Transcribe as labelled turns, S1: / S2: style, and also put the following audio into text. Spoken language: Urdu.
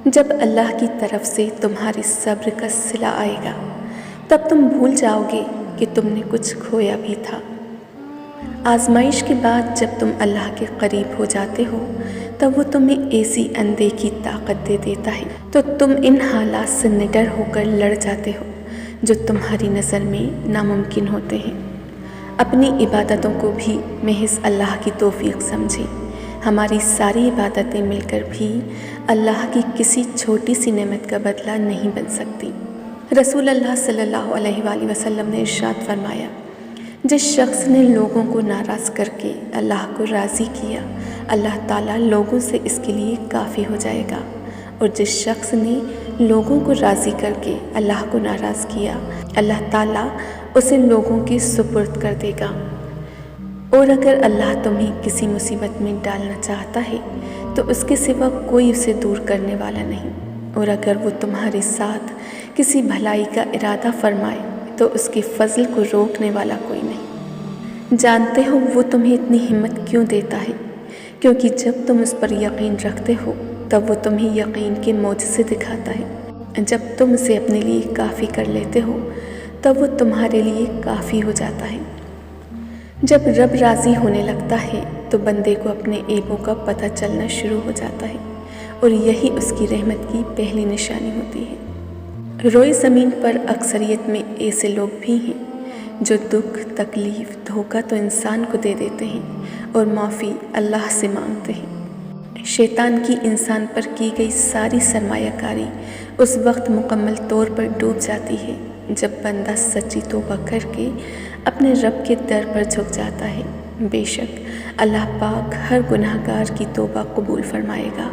S1: جب اللہ کی طرف سے تمہاری صبر کا صلہ آئے گا تب تم بھول جاؤ گے کہ تم نے کچھ کھویا بھی تھا۔ آزمائش کے بعد جب تم اللہ کے قریب ہو جاتے ہو تب وہ تمہیں ایسی اندیکھی طاقت دے دیتا ہے تو تم ان حالات سے نڈر ہو کر لڑ جاتے ہو جو تمہاری نظر میں ناممکن ہوتے ہیں۔ اپنی عبادتوں کو بھی محض اللہ کی توفیق سمجھیں۔ ہماری ساری عبادتیں مل کر بھی اللہ کی کسی چھوٹی سی نعمت کا بدلہ نہیں بن سکتی۔ رسول اللہ صلی اللہ علیہ وآلہ وسلم نے ارشاد فرمایا، جس شخص نے لوگوں کو ناراض کر کے اللہ کو راضی کیا، اللہ تعالیٰ لوگوں سے اس کے لیے کافی ہو جائے گا، اور جس شخص نے لوگوں کو راضی کر کے اللہ کو ناراض کیا، اللہ تعالیٰ اسے لوگوں کے سپرد کر دے گا۔ اور اگر اللہ تمہیں کسی مصیبت میں ڈالنا چاہتا ہے تو اس کے سوا کوئی اسے دور کرنے والا نہیں، اور اگر وہ تمہارے ساتھ کسی بھلائی کا ارادہ فرمائے تو اس کے فضل کو روکنے والا کوئی نہیں۔ جانتے ہو وہ تمہیں اتنی ہمت کیوں دیتا ہے؟ کیونکہ جب تم اس پر یقین رکھتے ہو تب وہ تمہیں یقین کے معجزے دکھاتا ہے۔ جب تم اسے اپنے لیے کافی کر لیتے ہو تب وہ تمہارے لیے کافی ہو جاتا ہے۔ جب رب راضی ہونے لگتا ہے تو بندے کو اپنے عیبوں کا پتہ چلنا شروع ہو جاتا ہے، اور یہی اس کی رحمت کی پہلی نشانی ہوتی ہے۔ روئے زمین پر اکثریت میں ایسے لوگ بھی ہیں جو دکھ، تکلیف، دھوکہ تو انسان کو دے دیتے ہیں اور معافی اللہ سے مانگتے ہیں۔ شیطان کی انسان پر کی گئی ساری سرمایہ کاری اس وقت مکمل طور پر ڈوب جاتی ہے جب بندہ سچی توبہ کر کے اپنے رب کے در پر جھک جاتا ہے۔ بے شک اللہ پاک ہر گناہ گار کی توبہ قبول فرمائے گا۔